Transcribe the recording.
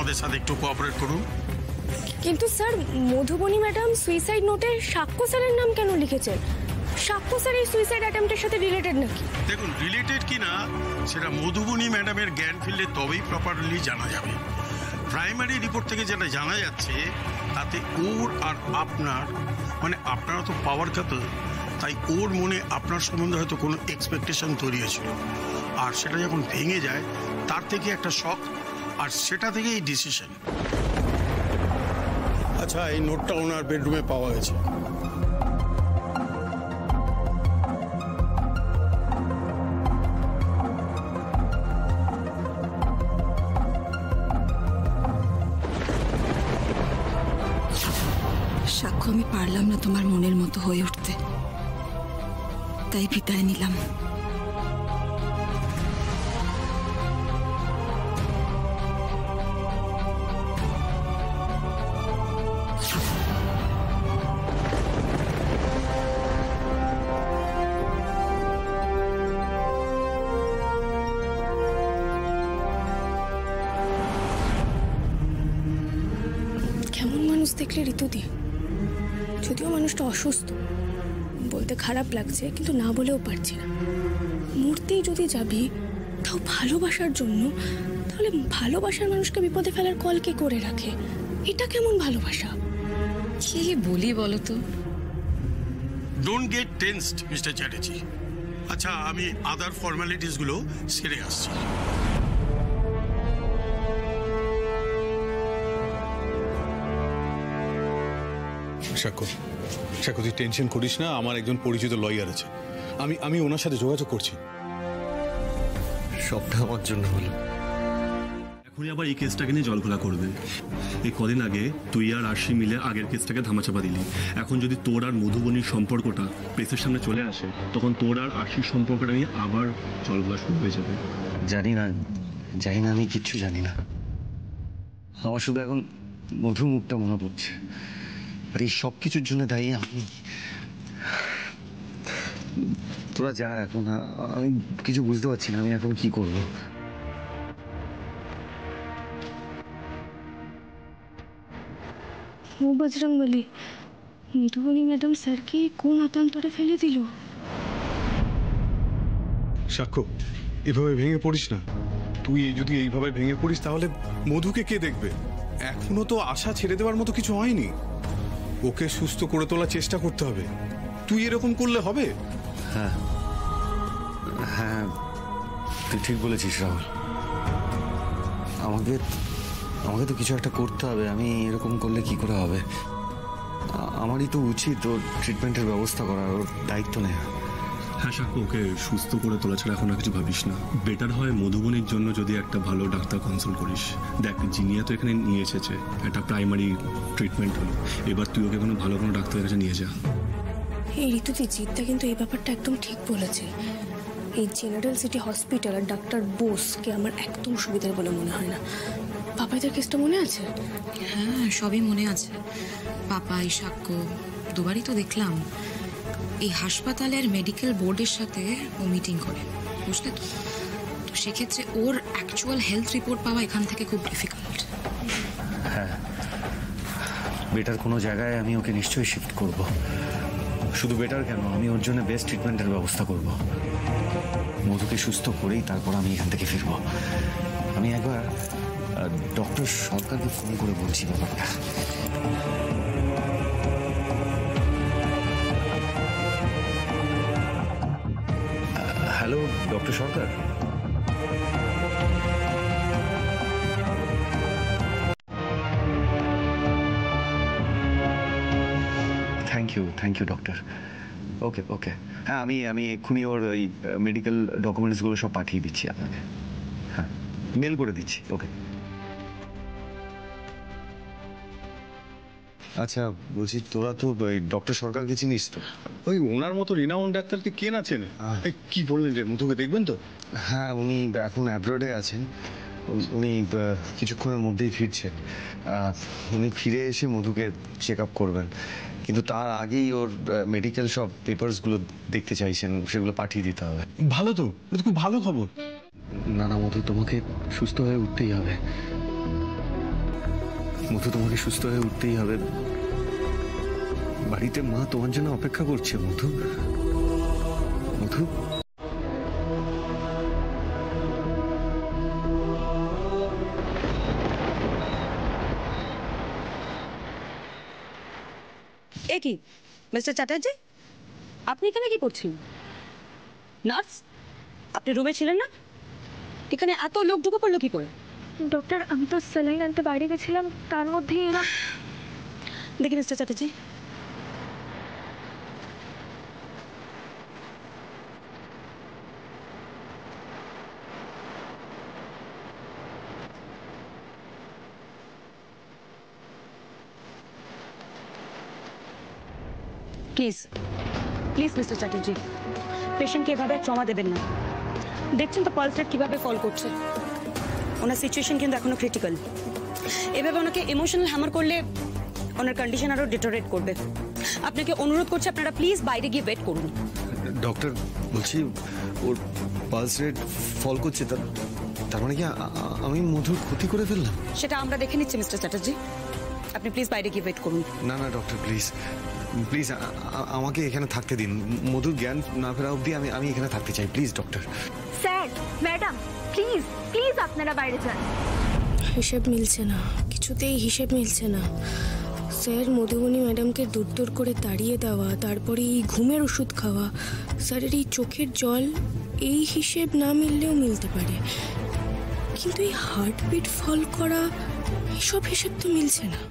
আমাদের সাথে একটু কোঅপারেট করুন। কিন্তু স্যার, মধুবনী ম্যাডাম সুইসাইড নোটে সাক্ষ্য স্যারের নাম কেন লিখেছেন? সাক্ষ্য স্যার এই সুইসাইড অ্যাটেম্পটের সাথে রিলেটেড নাকি? দেখুন, রিলেটেড কিনা সেটা মধুবনী ম্যাডামের জ্ঞান ফিরলে তবেই প্রপারলি জানা যাবে। প্রাইমারি রিপোর্ট থেকে যেটা জানা যাচ্ছে তাতে ওর আর আপনার, মানে আপনারা তো পাওয়ার কাপল, তাই ওর মনে আপনার সম্বন্ধে হয়তো কোনো এক্সপেকটেশন তৈরি হয়েছিল, আর সেটা যখন ভেঙে যায় তার থেকে একটা শক, আর সেটা থেকে এই ডিসিশন। আচ্ছা, এই নোটটা ওনার বেডরুমে পাওয়া গেছে। সাক্ষ্য, আমি পারলাম না তোমার মনের মতো হয়ে উঠতে, তাই বিদায় নিলাম। কেমন মানুষ দেখলে ঋতুদি? যদিও মানুষটা অসুস্থ, বলতে খারাপ লাগছে, কিন্তু না বলেও পারছি না। মূর্তেই যদি যাবি, তাও ভালোবাসার জন্য, তাহলে ভালোবাসার মানুষকে বিপদে ফেলার কল কে করে রাখে? এটা কেমন ভালোবাসা? কি বলি বলো তো? Don't get tensed mister Chatterjee. আচ্ছা, আমি আদার ফর্মালিটিসগুলো সেরে আসছি। সাক্ষ্য, সাক্ষ্য, তুই টেনশন করিস না, আমার একজন পরিচিত লয়ার আছে, আমি ওনার সাথে যোগাযোগ করছি। সবটা আমার জন্য হলো। এখনই আবার এই কেসটাকে নিয়ে জলঘোলা করবে। এই কদিন আগে তুই আর আরশি মিলে আগের কেসটাকে ধামাচাপা দিলি। এখন যদি তোর আর মধুবনীর সম্পর্কটা প্রেসের সামনে চলে আসে, তখন তোর আর আরশির সম্পর্কটা নিয়ে আবার জলঘোলা শুরু হয়ে যাবে। জানি না, আমি কিচ্ছু জানি না। আমার শুধু এখন মধু মুখটা মনে পড়ছে, আর এই সব কিছুর জন্য দায়ী আমি। তোরা যা, এখন আমি কিছু বুঝতে পারছি না আমি এখন কি করব। ও বজরংবলী, মধুবনী ম্যাডাম স্যারকে কোন অতন্তরে ফেলে দিল? সাক্ষ্য, এভাবে ভেঙে পড়িস না। তুই যদি এইভাবে ভেঙে পড়িস তাহলে মধুকে কে দেখবে? এখনো তো আশা ছেড়ে দেওয়ার মতো কিছু হয়নি। ওকে সুস্থ করে তোলার চেষ্টা করতে হবে। তুই এরকম করলে হবে? হ্যাঁ হ্যাঁ, তুই ঠিক বলেছিস রাহুল। আমাকে তো কিছু একটা করতে হবে। আমি এরকম করলে কি করে হবে? আমারই তো উচিত ওর ট্রিটমেন্টের ব্যবস্থা করার, ওর দায়িত্ব নেওয়া। হ্যাঁ সাক্ষ্য, ওকে সুস্থ করে তোলা ছাড়া এখন আর কিছু ভাবিস না। বেটার হয় মধুবনীর জন্য যদি একটা ভালো ডাক্তার কনসাল্ট করিস। দেখ, জিনিয়া তো এখানে নিয়ে এসেছে, একটা প্রাইমারি ট্রিটমেন্ট হলো, এবার তুই ওকে কোনো ভালো কোনো ডাক্তারের কাছে নিয়ে যা। এই ঋতুদি, জিতটা কিন্তু এই ব্যাপারটা একদম ঠিক বলেছে। এই জেনারেল সিটি হসপিটাল আর ডাক্তার বোসকে আমার একদম সুবিধার বলে মনে হয় না। পাপাইদের কেসটা মনে আছে? হ্যাঁ, সবই মনে আছে। পাপাই, সাক্ষ্য, দুবারই তো দেখলাম। এই হাসপাতালের মেডিকেল বোর্ডের সাথে ও মিটিং করে, বুঝলে তো? তো সেক্ষেত্রে ওর অ্যাকচুয়াল হেলথ রিপোর্ট পাওয়া এখান থেকে খুব ডিফিকাল্ট। হ্যাঁ, বেটার কোনো জায়গায় আমি ওকে নিশ্চয়ই শিফট করব। শুধু বেটার কেন, আমি ওর জন্য বেস্ট ট্রিটমেন্টের ব্যবস্থা করব। মধুকে সুস্থ করেই তারপর আমি এখান থেকে ফিরব। আমি একবার ডক্টর সরকারকে ফোন করে বলছি ব্যাপারটা। Hello doctor Sarkar. Thank you doctor. Okay হ্যাঁ, আমি এক্ষুনি ওর ওই মেডিকেল ডকুমেন্টসগুলো সব পাঠিয়ে দিচ্ছি আপনাকে। হ্যাঁ, মেল করে দিচ্ছি। ওকে। আচ্ছা বলছি, তোরা তো ওই ডক্টর সরকারকে চিনিস তো? ওই ওনার মতো রিনাউন্ড ডাক্তারকে কে না চেনে? কি বললেন রে, মধুকে দেখবেন তো? হ্যাঁ, উনি এখন অ্যাব্রডে আছেন। উনি কিছুক্ষণের মধ্যেই ফিরছেন। উনি ফিরে এসে মধুকে চেক আপ করবেন, কিন্তু তার আগেই ওর মেডিকেল সব পেপারসগুলো দেখতে চাইছেন, সেগুলো পাঠিয়ে দিতে হবে। ভালো তো, এটা খুব ভালো খবর। না মধু, তোমাকে সুস্থ হয়ে উঠতেই হবে। মধু, তোমাকে সুস্থ হয়ে উঠতেই হবে। বাড়িতে মা তোমার জন্য অপেক্ষা করছে মধু। মধু, এ কি মিস্টার চ্যাটার্জি, আপনি এখানে কি করছেন? নার্স, আপনি রুমে ছিলেন না? এখানে এত লোক ঢুকে পড়লো কি করে? ডক্টর, আমি তো স্যালাইন আনতে বাইরে গেছিলাম, তার মধ্যেই এরা। দেখি mister Chatterjee, please please mister Chatterjee, পেশেন্টকে এভাবে ট্রমা দেবেন না। দেখছেন তো পালস রেট কীভাবে ফল করছে। ওনার সিচুয়েশন কিন্তু এখনো ক্রিটিক্যাল। এভাবে ওনাকে ইমোশনাল হ্যামার করলে ওনার কন্ডিশন আরও ডিটোরেট করবে। আপনাকে অনুরোধ করছি আপনারা প্লিজ বাইরে গিয়ে ওয়েট করুন। ডক্টর বলছি ওর পালস রেট ফল করছে, তার মানে কি আমি মধুর ক্ষতি করে ফেললাম? সেটা আমরা দেখে নিচ্ছি মিস্টার চ্যাটার্জি, আপনি প্লিজ বাইরে গিয়ে ওয়েট করুন। না না ডক্টর, প্লিজ প্লিজ আমাকে এখানে থাকতে দিন। মধুর জ্ঞান না ফেরা অবধি আমি এখানে থাকতে চাই, please doctor. Sir, madam, please please আপনারা বাইরে যান। হিসেব মিলছে না, কিছুতেই হিসেব মিলছে না। স্যার মধুবনী ম্যাডামকে দূর দূর করে তাড়িয়ে দেওয়া, তারপরে এই ঘুমের ওষুধ খাওয়া, স্যারের এই চোখের জল, এই হিসেব না মিললেও মিলতে পারে, কিন্তু এই হার্টবিট ফল করা, এসব হিসেব তো মিলছে না।